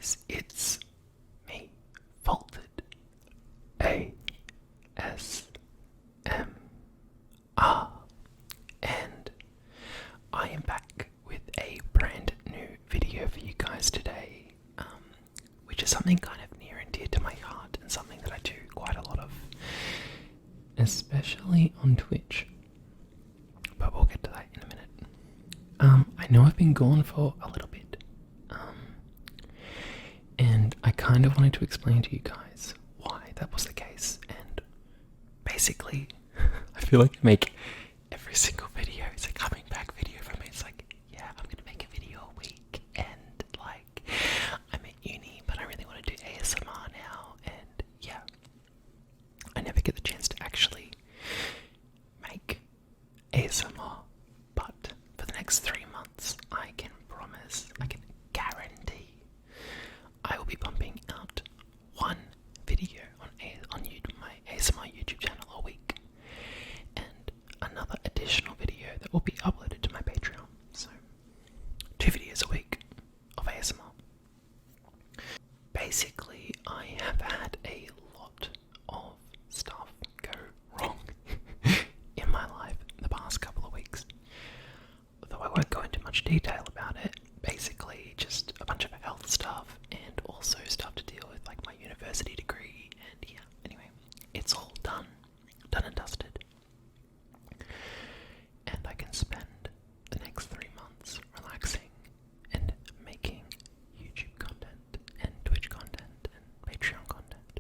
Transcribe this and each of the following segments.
guys, it's me, Folded ASMR, and I am back with a brand new video for you guys today, which is something kind of near and dear to my heart and something that I do quite a lot of, especially on Twitch, but we'll get to that in a minute. I know I've been gone for a little bit, and I kind of wanted to explain to you guys why that was the case, and basically, I feel like I make every single video, it's a coming back video for me. It's like, yeah, I'm gonna make a video a week, and like, I'm at uni, but I really want to do ASMR now, and yeah, I never get the chance to actually make ASMR, but for the next 3 months, I can promise, I can guarantee, I will be pumping out one video on my ASMR YouTube channel a week, and another additional video that will be uploaded to my Patreon. So, 2 videos a week of ASMR. Basically, I have had a lot of stuff go wrong in my life the past couple of weeks. Though I won't go into much detail about it, basically just a bunch of health stuff and also stuff to deal with like my university degree, and yeah, anyway, it's all done and dusted. And I can spend the next 3 months relaxing and making YouTube content and Twitch content and Patreon content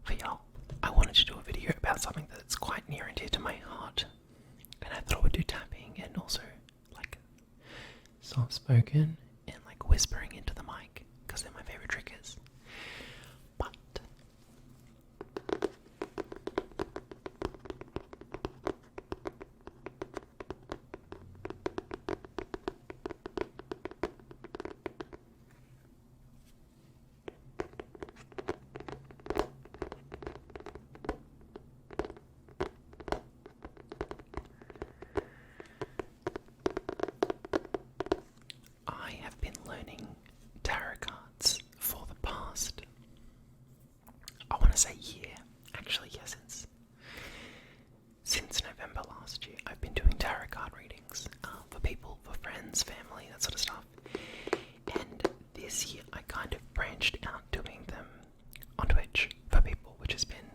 for y'all. I wanted to do a video about something that's quite near and dear to my heart, and I thought I would do tapping and also like soft spoken and like whispering into the mic because they're my favorite triggers. But I have been learning tarot cards for the past, I want to say year, actually, yeah, since November last year. I've been doing tarot card readings for people, for friends, family, that sort of stuff. And this year I kind of branched out doing them on Twitch for people, which has been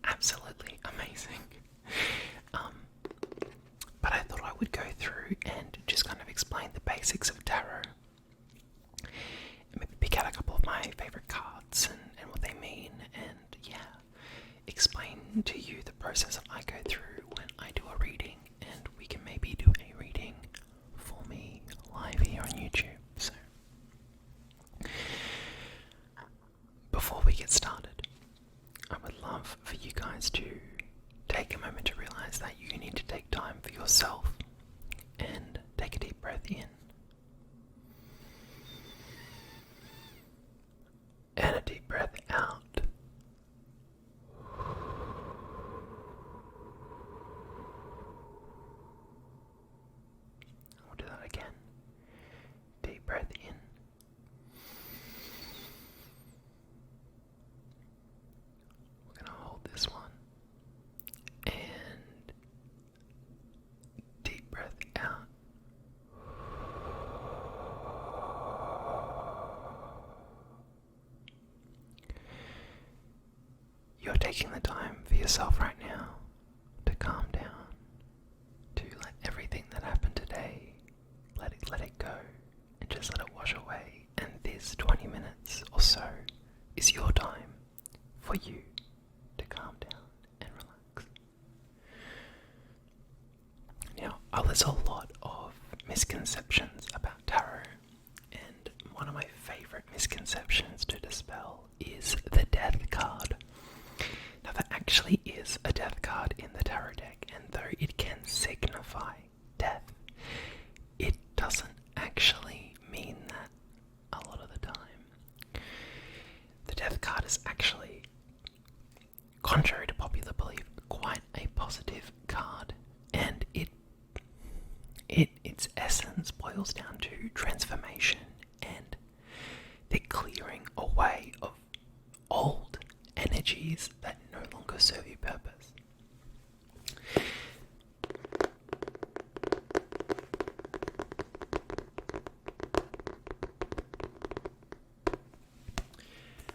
absolutely amazing. But I thought I would go through and just kind of explain the basics of tarot, and maybe pick out a couple of my favorite cards and what they mean, and yeah, explain to you the process that I go through when I do a reading, and we can maybe do a reading for me live here on YouTube. So, before we get started, I would love for you guys to take a moment to realize that you need to take time for yourself and take a deep breath in and a deep breath out. We'll do that again. Deep breath in. We're going to hold this one. And deep breath out. You're taking the time for yourself right now to calm down, to let everything that happened today, let it go, and just let it wash away. And this 20 minutes or so is your time for you to calm down and relax. Now, there's a lot of misconceptions about tarot, and one of my favorite misconceptions to dispel is the death card. Now, there actually is a death card in the tarot deck, and though it can signify death, it doesn't actually mean that a lot of the time. The death card is actually, contrary to popular belief, quite a positive card, and its essence boils down to transformation and they're clearing away of old energies that no longer serve your purpose.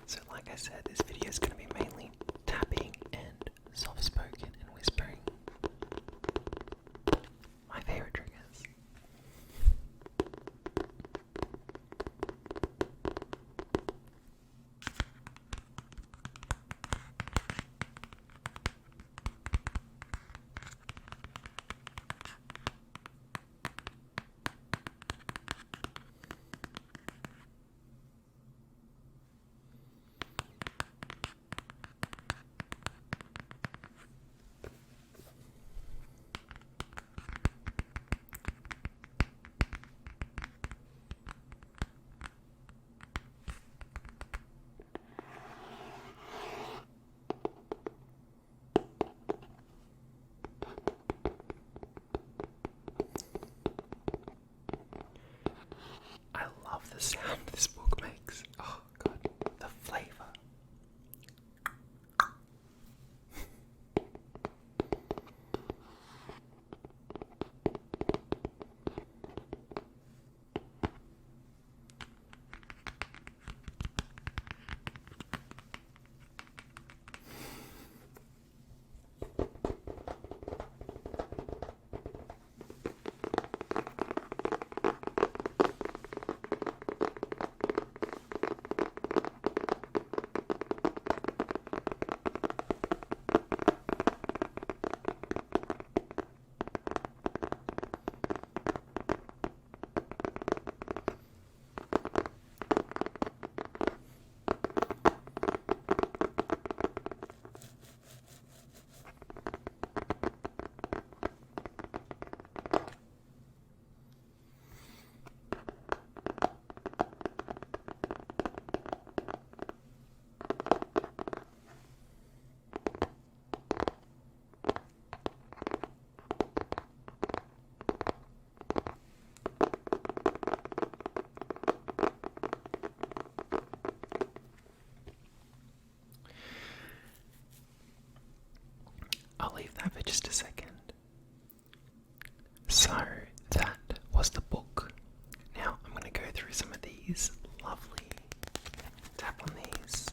So like I said, this video is going to be mainly tapping and soft-spoken and whispering. My favorite triggers. I love the sound this book makes. Oh god, the flavour. I'll leave that for just a second. So that was the book. Now I'm going to go through some of these lovely, tap on these.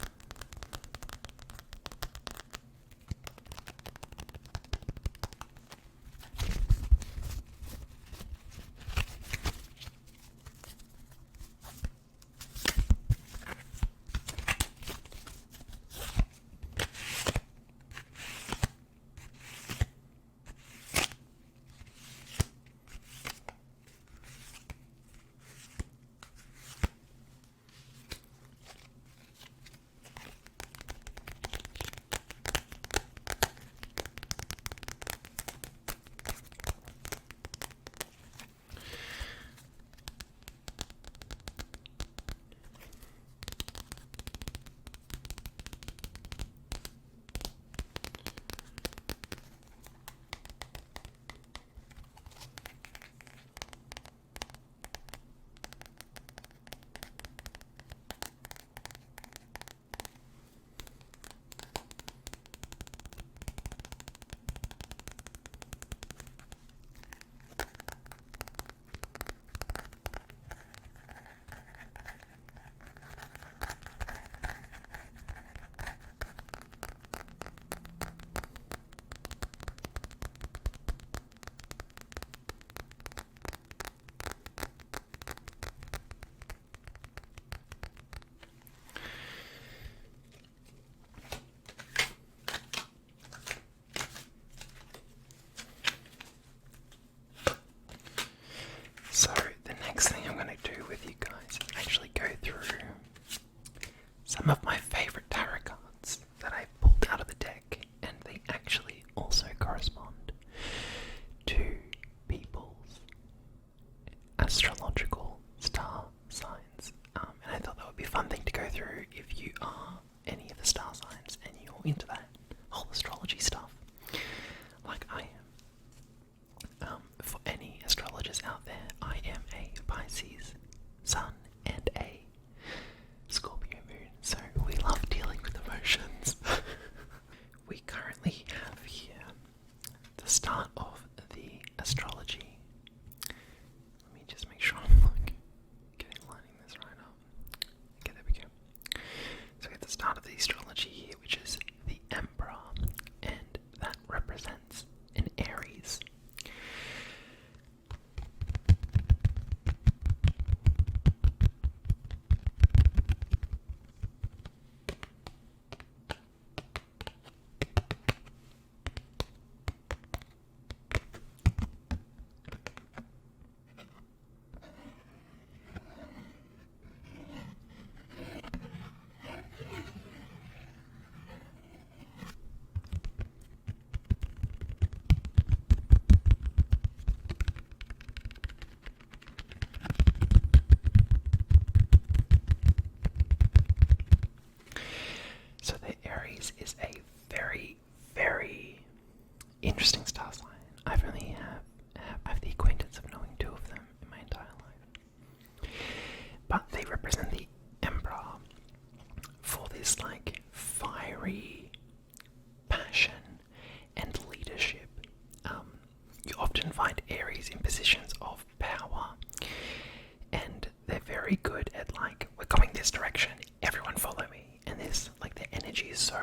very good at like, we're going this direction, everyone follow me. And there's like, the energy is so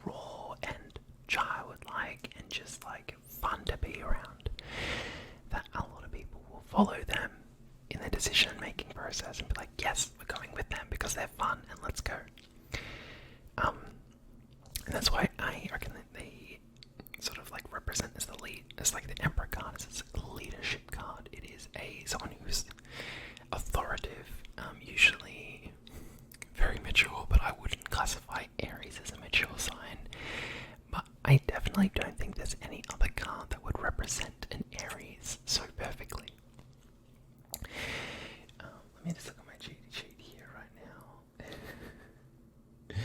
raw and childlike and just like fun to be around that a lot of people will follow them in their decision making process and be like, yes, we're going with them because they're fun and let's go. And that's why I reckon that they sort of like represent as the lead, as like the Emperor card, as it's a leadership card. It is someone who's authoritative, usually very mature, but I wouldn't classify Aries as a mature sign. But I definitely don't think there's any other card that would represent an Aries so perfectly. Let me just look at my cheat sheet here right now.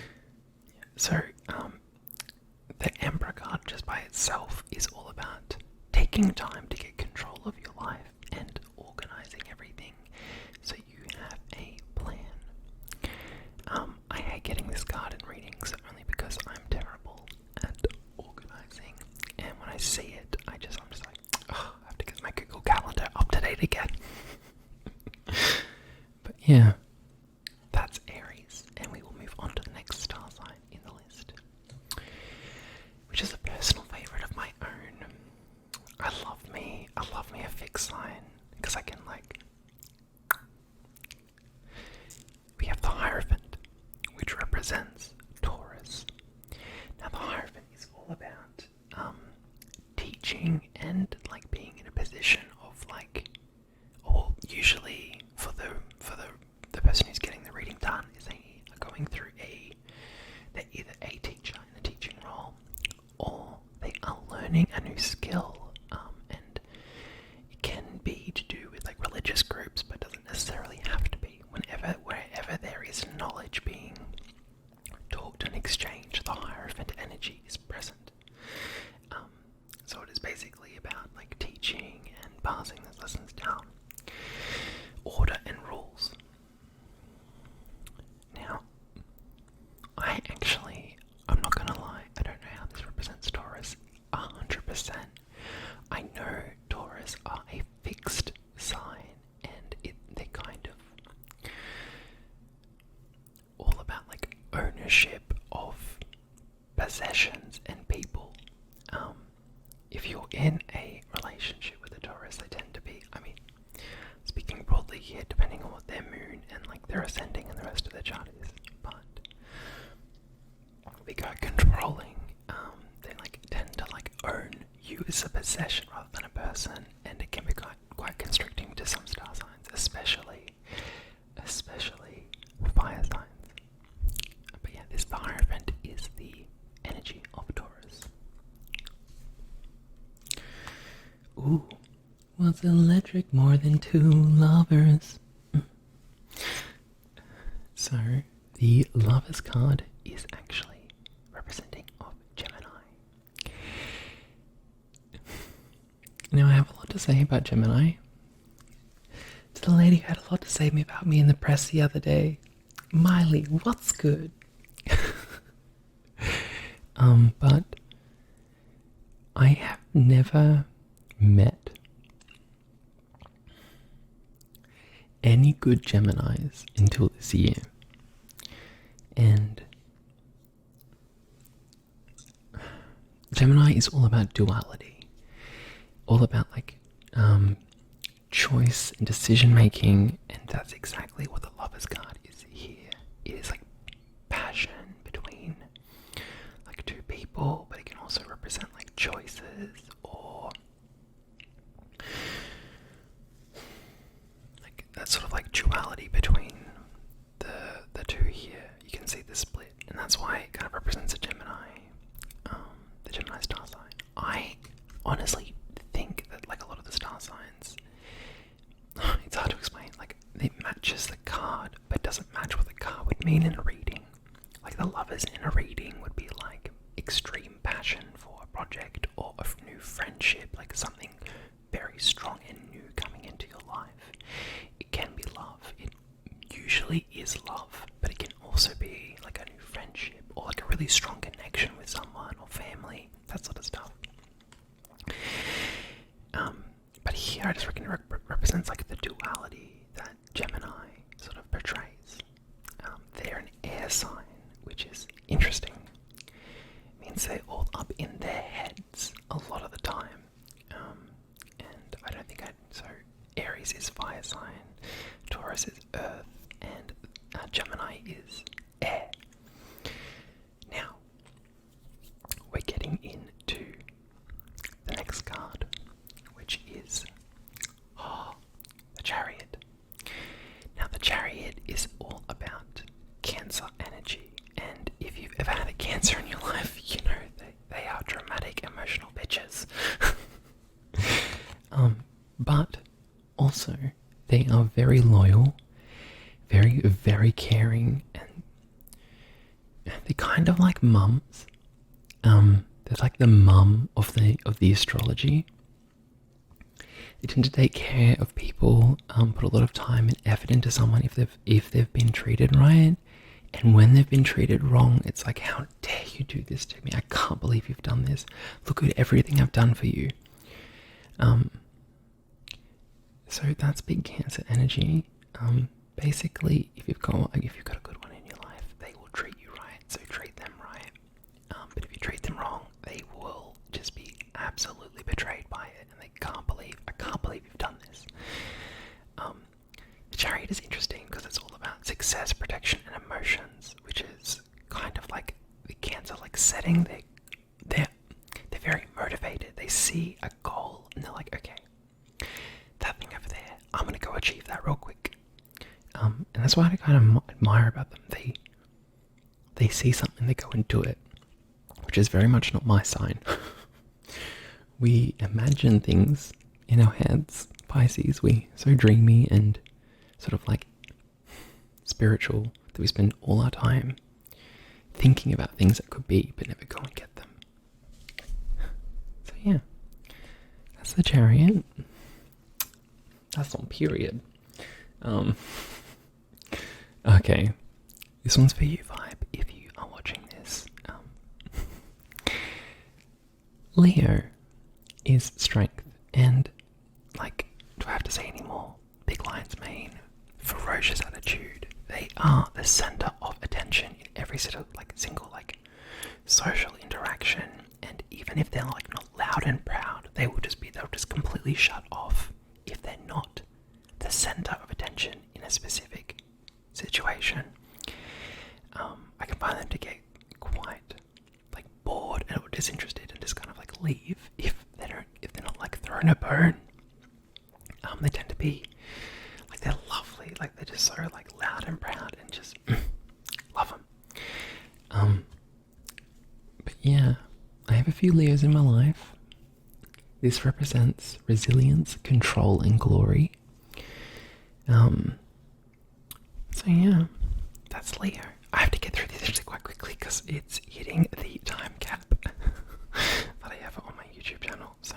So, the Emperor card just by itself is all about taking time to get control of your life and organizing everything so you have a plan. I hate getting this card in readings only because I'm terrible at organizing, and when I see it, I'm just like, oh, I have to get my Google Calendar up to date again. But yeah, that's Aries, and we will move on to the next star sign in the list, which is a personal favorite of my own. I love me a fixed sign, because I can like, we have the Hierophant, which represents Taurus. Now the Hierophant is all about teaching and like being in a position of like, or usually for the person who's getting the reading done is they are going through they're either a teacher in a teaching role, or they are learning a new skill, and it can be to do with like religious groups, but doesn't necessarily have to be. Wherever there is knowledge being talked and exchanged, the Hierophant energy is present. So it is basically about like teaching and passing those lessons down, order and rules. Now, I'm not gonna lie, I don't know how this represents Taurus 100%. I know Taurus are a fixed sign, and they're kind of all about like ownership of possessions and people. If you're in a relationship with a Taurus, they tend to be, I mean, speaking broadly here, depending on what their moon and like their ascending and the rest of their chart is, but we go controlling. They like tend to like own you as a possession rather than a person, and it can be quite constricting to some star signs, especially fire signs. But yeah, the Hierophant is the energy of Taurus. Ooh, was electric more than two lovers? So, the Lovers card is actually representing of Gemini. Now, I have a lot to say about Gemini. To the lady who had a lot to say about me in the press the other day, Miley, what's good? But I have never met any good Geminis until this year. And Gemini is all about duality, all about like choice and decision making, and that's exactly what the Lovers card is here. It is like passion between like two people, but it can also represent like choices or like that sort of like duality between the two here. You can see the split, and that's why it kind of represents a Gemini, the Gemini star sign. I honestly think that like a lot of the star signs, it's hard to explain, like it matches the card but doesn't match what the card would mean in a reading. Like the Lovers in a reading would be like extreme passion for a project or a new friendship, like something very strong and new coming into your life. It can be love, it usually is love, but it can also be like a new friendship or like a really strong connection with someone or family, that sort of stuff. But here I just reckon it represents like the duality that Gemini interesting. It means they're all up in their heads a lot of the time. And I don't think so Aries is fire sign, Taurus is earth, and Gemini is air. Now, we're getting into the next card, which is the Chariot. Now, the Chariot is all about Cancer energy, and if you've ever had a Cancer in your life, you know they are dramatic, emotional bitches. But also they are very loyal, very, very caring, and they're kind of like mums. They're like the mum of the astrology. They tend to take care of people, put a lot of time and effort into someone if they've been treated right, and when they've been treated wrong, it's like, how dare you do this to me? I can't believe you've done this. Look at everything I've done for you. So that's big Cancer energy. Basically, if you've got a good one in your life, they will treat you right. So treat them right. But if you treat them wrong, they will just be absolutely betrayed by it, and I can't believe you've done this. The Chariot is interesting because it's all about success, protection, and emotions, which is kind of like the Cancer setting. They're very motivated. They see a goal and they're like, okay, that thing over there, I'm gonna go achieve that real quick. And that's what I kind of admire about them. They see something, they go and do it, which is very much not my sign. We imagine things in our heads, Pisces. We so dreamy and sort of like spiritual that we spend all our time thinking about things that could be, but never go and get them. So yeah, that's the Chariot. That's on period. Okay, this one's for you, Vibe, if you are watching this. Leo is strength, and do I have to say any more? Big lion's mane, ferocious attitude. They are the center of attention in every single social interaction, and even if they're not loud and proud, they'll just completely shut off if they're not the center of attention in a specific situation. I can find them to get quite bored and or disinterested and just kind of leave if they're not thrown a bone. They tend to be they're lovely, they're just so loud and proud and just love them. But yeah, I have a few Leos in my life. This represents resilience, control, and glory. So yeah, that's Leo. I have to get through this actually quite quickly because it's hitting the time cap that I have on my YouTube channel. So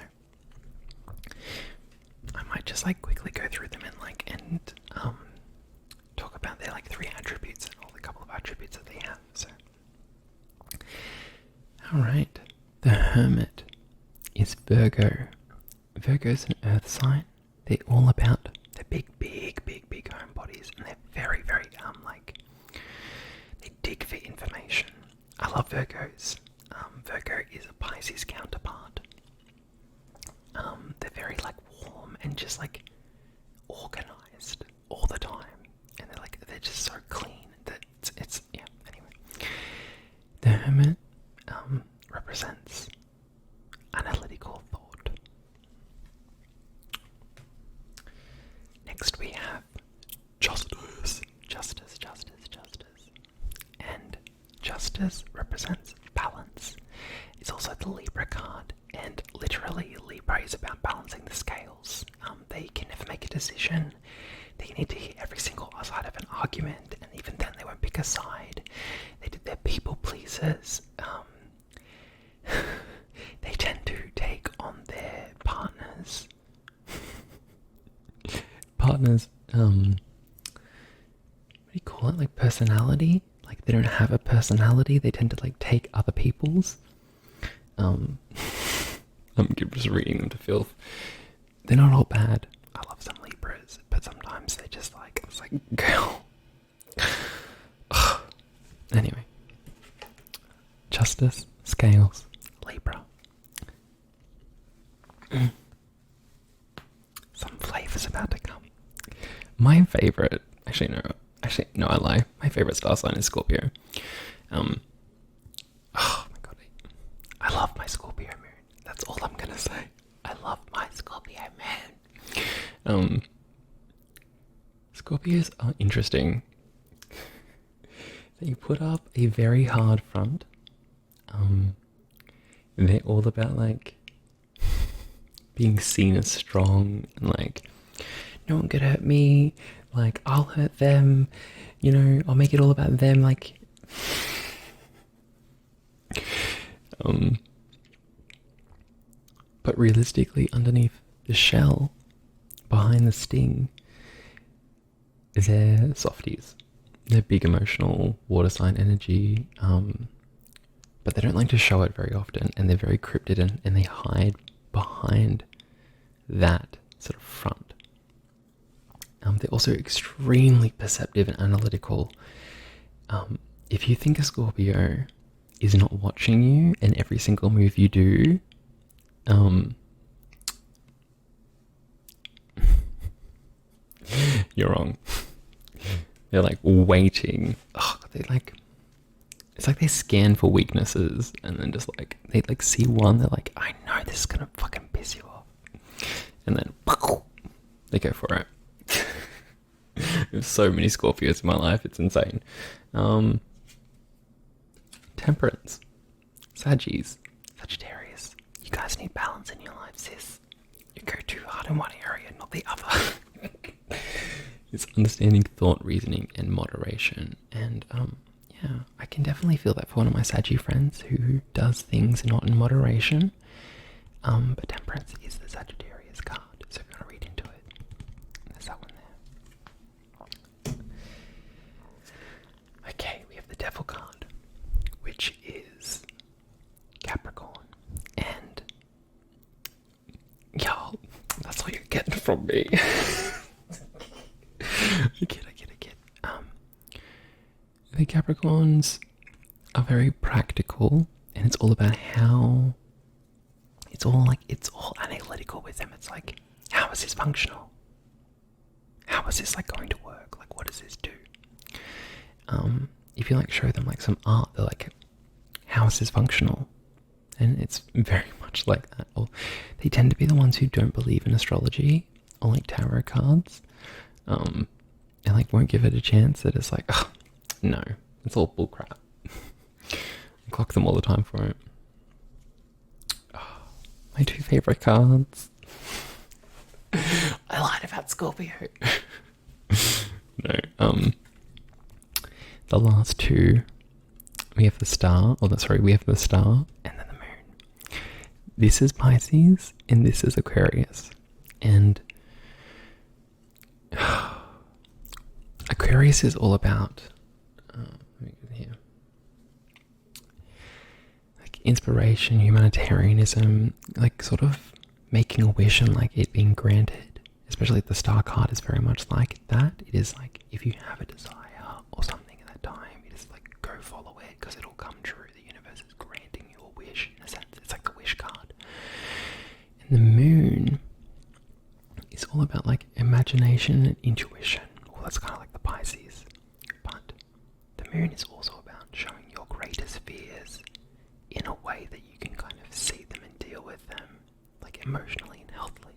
I might just quickly go through them and talk about their 3 attributes and all the couple of attributes that they have. So alright, the Hermit is Virgo. Virgo's an earth sign. They're all about the big home bodies, and they're very, very they dig for information. I love Virgos. Virgo is a Pisces counterpart. They're very warm and just organized all the time, and they're just so clean that it's yeah. Anyway, the Hermit represents analytical thought. Next we have Justice. And Justice represents balance. It's also the Libra card, and literally Libra is about balancing the scales. They can never make a decision. They need to hear every single side of an argument, and even then they won't pick a side. They're people pleasers. They tend to take on their partners, what do you call it? Personality? They don't have a personality. They tend to take other people's. I'm just reading them to filth. They're not all bad. I love some Libras, but sometimes they're just it's girl. Anyway, justice, scales, Libra. Some flavors about to come. My favorite, actually no, I lie. My favorite star sign is Scorpio. Oh my god, I love my Scorpio moon. That's all I'm gonna say. I love my Scorpio moon. Scorpios are interesting. They put up a very hard front. They're all about like being seen as strong and like no one could hurt me, like I'll hurt them, you know, I'll make it all about them, like but realistically underneath the shell, behind the sting, they're softies. They're big emotional water sign energy, but they don't like to show it very often, and they're very cryptid and they hide behind that sort of front. They're also extremely perceptive and analytical. If you think a Scorpio is not watching you and every single move you do, you're wrong. They're like waiting. Oh, they like, it's like they scan for weaknesses and then just like, they like see one, they're like, I know this is gonna fucking piss you off. And then they go for it. There's so many Scorpios in my life, it's insane. Temperance. Sagittarius. You guys need balance in your life, sis. You go too hard in one area, not the other. It's understanding thought, reasoning, and moderation. And yeah, I can definitely feel that for one of my Saggy friends who does things not in moderation. But temperance is the Sagittarius card, so if you want to read into it, there's that one there. Okay, we have the Devil card, which is Capricorn. And y'all, that's what you're getting from me. I get. The Capricorns are very practical, and it's all about how it's all analytical with them. It's like, how is this functional? How is this like going to work? Like, what does this do? If you like show them like some art, they're like, how is this functional? And it's very much like that. Or they tend to be the ones who don't believe in astrology or like tarot cards, and like won't give it a chance. They're just like, oh, no, it's all bullcrap. I clock them all the time for it. Oh, my two favorite cards. I lied about Scorpio. No, the last two, we have the star, we have the star and then the moon. This is Pisces and this is Aquarius. And Aquarius is all about let me get here. Like inspiration, humanitarianism, like sort of making a wish and like it being granted. Especially the star card is very much like that. It is like if you have a desire or something at that time, it is like go follow it because it'll come true. The universe is granting you a wish in a sense. It's like the wish card. And the moon is all about like imagination and intuition. Well, that's kind of like the Pisces. But the moon is also about showing your greatest fears in a way that you can kind of see them and deal with them, like emotionally and healthily.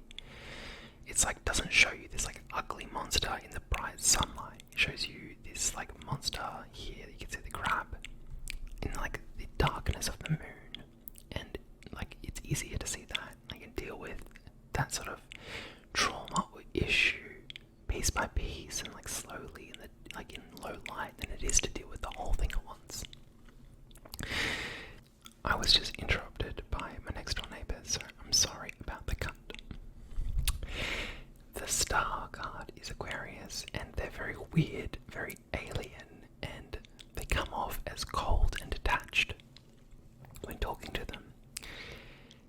It's like doesn't show you this like ugly monster in the bright sunlight. It shows you this like monster here. You can see the crab in like the darkness of the moon, and like it's easier to see that. I can deal with that sort of trauma or issue piece by piece and like slowly in the like in low light than it is to deal with the whole thing at once. I was just interrupted by my next door neighbour, so I'm sorry about the cut. The star card is Aquarius, and they're very weird, very alien, and they come off as cold and detached when talking to them.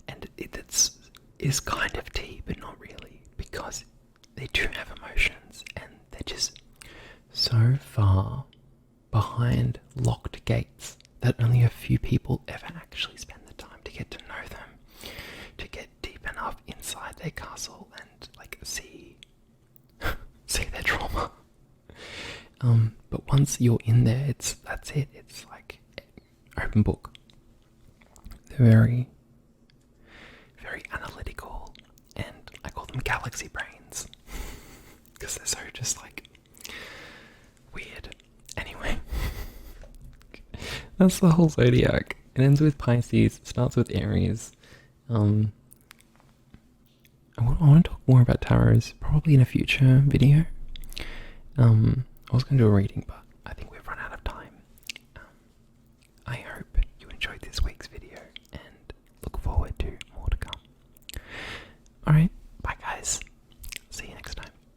And it's kind of tea, but not really, because they do have emotions, and they're just so far behind locked gates that only a few people ever actually spend the time to get to know them, to get deep enough inside their castle and like see their trauma. But once you're in there, that's it. It's like open book. They're very, very analytical, and I call them galaxy brains because they're so just like weird. Anyway, that's the whole zodiac. It ends with Pisces, starts with Aries. I want to talk more about tarots probably in a future video. I was going to do a reading, but I think we've run out of time. I hope you enjoyed this week's video and look forward to more to come. Alright,